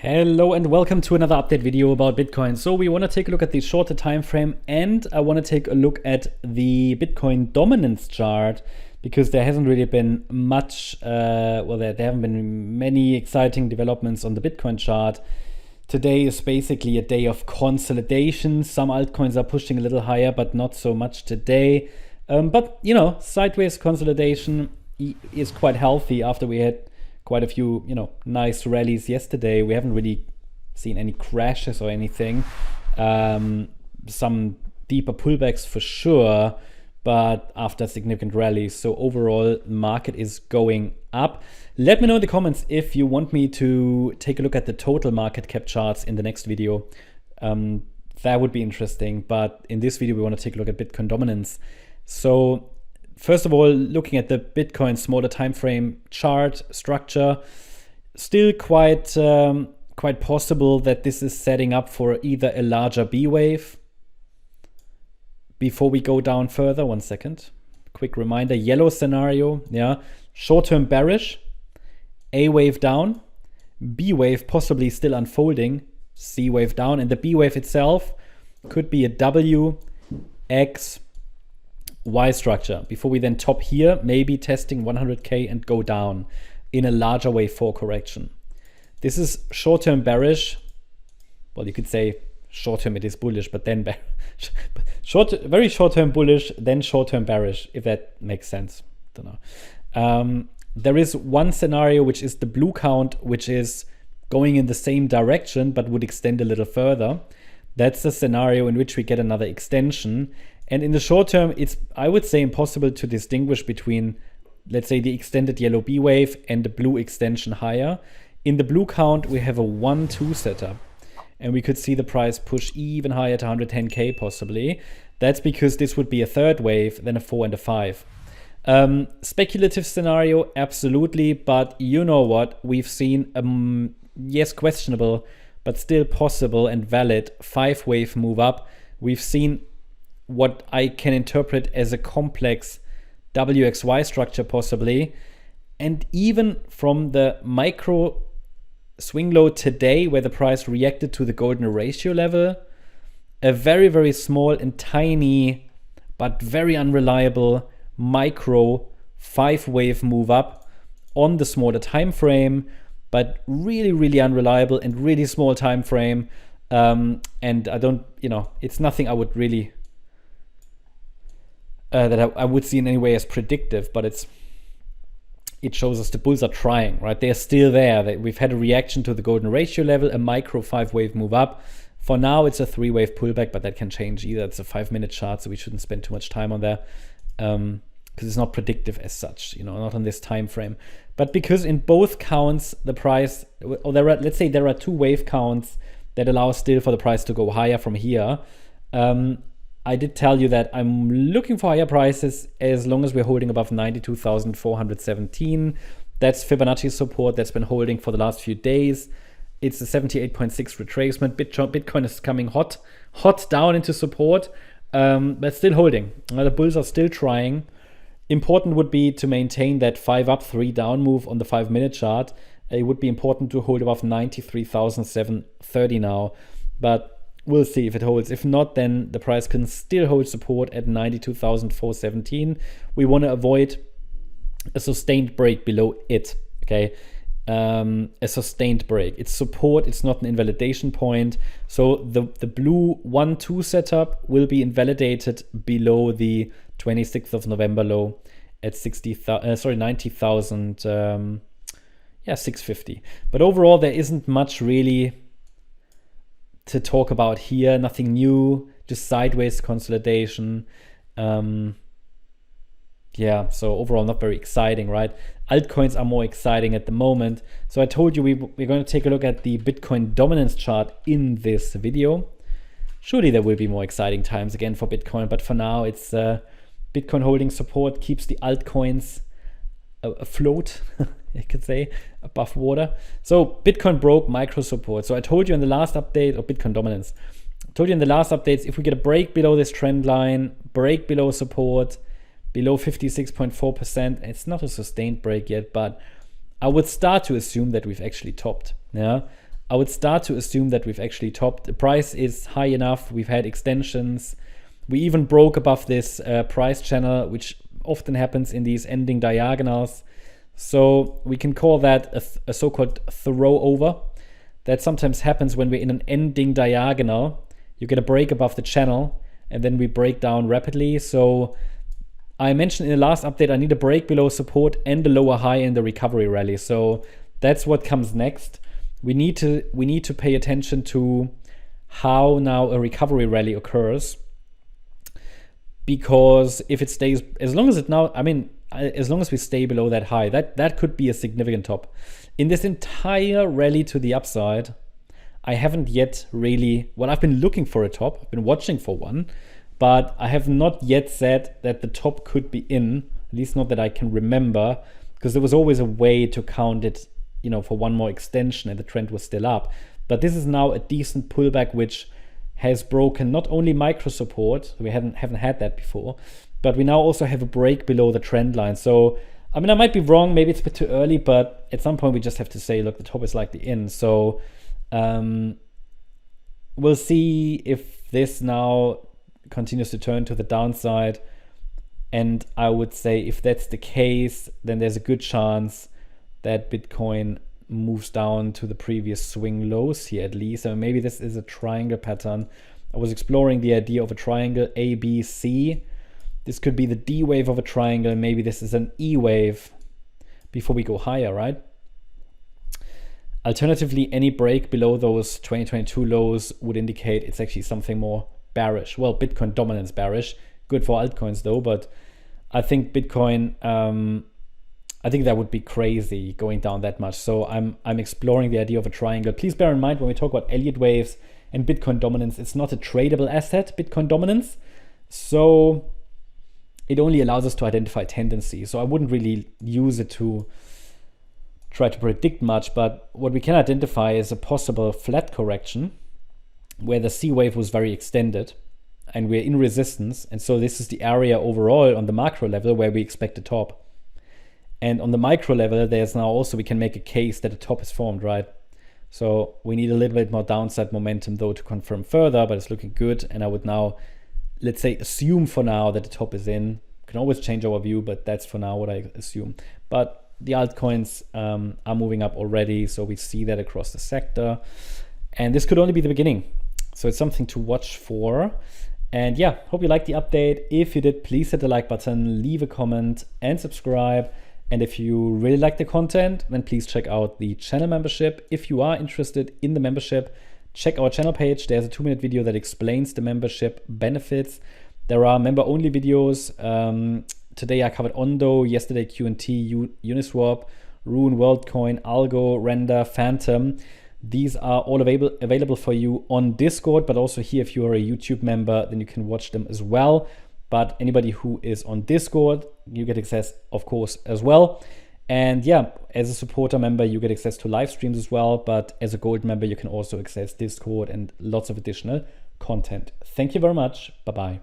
Hello and welcome to another update video about Bitcoin. So we want to take a look at the shorter time frame, and I want to take a look at the Bitcoin dominance chart because there hasn't really been much, there haven't been many exciting developments on the Bitcoin chart. Today is basically a day of consolidation. Some altcoins are pushing a little higher, but not so much today. But you know, sideways consolidation is quite healthy after we had quite a few, nice rallies yesterday. We haven't really seen any crashes or anything. Some deeper pullbacks for sure, but after significant rallies. So overall, the market is going up. Let me know in the comments if you want me to take a look at the total market cap charts in the next video. That would be interesting. But in this video, we want to take a look at Bitcoin dominance. So first of all, looking at the Bitcoin smaller time frame chart structure, still quite possible that this is setting up for either a larger B wave. Before we go down further, 1 second. Quick reminder, yellow scenario, short-term bearish, A wave down, B wave possibly still unfolding, C wave down, and the B wave itself could be a W, X, Y structure before we then top here, maybe testing 100k and go down in a larger wave 4 correction. This is short-term bearish. Well, you could say short-term it is bullish, but then very short-term bullish, then short-term bearish, if that makes sense. Don't know. There is one scenario, which is the blue count, which is going in the same direction, but would extend a little further. That's the scenario in which we get another extension. And in the short term, it's, I would say, impossible to distinguish between, let's say, the extended yellow B wave and the blue extension higher. In the blue count, we have a 1-2 setup. And we could see the price push even higher to 110k possibly. That's because this would be a third wave, then a 4 and a 5. Speculative scenario, absolutely. But you know what? We've seen, yes, questionable, but still possible and valid 5-wave move up. We've seen what I can interpret as a complex WXY structure possibly. And even from the micro swing low today, where the price reacted to the golden ratio level, a very, very small and tiny, but very unreliable micro 5-wave move up on the smaller time frame, but really, really unreliable and really small time frame. And I don't, it's nothing I would really that I would see in any way as predictive, but it shows us the bulls are trying, right? They're still there. We've had a reaction to the golden ratio level, a micro 5-wave move up. For now, it's a 3-wave pullback, but that can change either. It's a 5-minute chart, so we shouldn't spend too much time on there because it's not predictive as such, not on this time frame. But because in both counts, the price, or let's say there are 2 wave counts that allow still for the price to go higher from here. I did tell you that I'm looking for higher prices as long as we're holding above 92,417. That's Fibonacci support that's been holding for the last few days. It's a 78.6 retracement. Bitcoin is coming hot down into support, but still holding. The bulls are still trying. Important would be to maintain that 5 up, 3 down move on the 5-minute chart. It would be important to hold above 93,730 now, but we'll see if it holds. If not, then the price can still hold support at 92,417. We want to avoid a sustained break below it, okay? A sustained break. It's support, it's not an invalidation point. So the blue 1-2 setup will be invalidated below the 26th of November low at 650. But overall, there isn't much really to talk about here. Nothing new, just sideways consolidation. So overall not very exciting, right? Altcoins are more exciting at the moment. So I told you we're going to take a look at the Bitcoin dominance chart in this video. Surely there will be more exciting times again for Bitcoin, but for now it's Bitcoin holding support, keeps the altcoins afloat, you could say, above water. So Bitcoin broke micro support. So I told you in the last update, or Bitcoin dominance, I told you in the last updates, if we get a break below this trend line, break below support, below 56.4%, it's not a sustained break yet, but I would start to assume that we've actually topped. I would start to assume that we've actually topped. The price is high enough. We've had extensions. We even broke above this price channel, which often happens in these ending diagonals. So we can call that a so-called throw over. That sometimes happens when we're in an ending diagonal. You get a break above the channel, and then we break down rapidly. So I mentioned in the last update, I need a break below support and a lower high in the recovery rally. So that's what comes next. We need to pay attention to how now a recovery rally occurs, because if it stays, as long as we stay below that high, that could be a significant top. In this entire rally to the upside, I haven't yet really, well, I've been looking for a top, I've been watching for one, but I have not yet said that the top could be in, at least not that I can remember, because there was always a way to count it, for one more extension and the trend was still up. But this is now a decent pullback, which has broken not only micro support, we haven't had that before, but we now also have a break below the trend line. So, I might be wrong, maybe it's a bit too early, but at some point we just have to say, look, the top is likely in. So we'll see if this now continues to turn to the downside. And I would say if that's the case, then there's a good chance that Bitcoin moves down to the previous swing lows here at least. So maybe this is a triangle pattern. I was exploring the idea of a triangle A, B, C. This could be the D wave of a triangle. Maybe this is an E wave before we go higher, right? Alternatively, any break below those 2022 lows would indicate it's actually something more bearish. Well, Bitcoin dominance bearish. Good for altcoins though, but I think Bitcoin, I think that would be crazy going down that much. So I'm exploring the idea of a triangle. Please bear in mind when we talk about Elliott waves and Bitcoin dominance, it's not a tradable asset, Bitcoin dominance. So it only allows us to identify tendency. So I wouldn't really use it to try to predict much, but what we can identify is a possible flat correction where the C wave was very extended and we're in resistance. And so this is the area overall on the macro level where we expect a top. And on the micro level, there's now also, we can make a case that a top is formed, right? So we need a little bit more downside momentum though to confirm further, but it's looking good. And I would now, let's say, assume for now that the top is in. We can always change our view, but that's for now what I assume. But the altcoins are moving up already. So we see that across the sector. And this could only be the beginning. So it's something to watch for. And yeah, hope you liked the update. If you did, please hit the like button, leave a comment and subscribe. And if you really like the content, then please check out the channel membership. If you are interested in the membership, check our channel page. There's a 2-minute video that explains the membership benefits. There are member-only videos. Today I covered Ondo, yesterday Q&T, Uniswap, Rune, WorldCoin, Algo, Render, Phantom. These are all available for you on Discord, but also here if you are a YouTube member, then you can watch them as well. But anybody who is on Discord, you get access, of course, as well. And yeah, as a supporter member, you get access to live streams as well. But as a gold member, you can also access Discord and lots of additional content. Thank you very much. Bye-bye.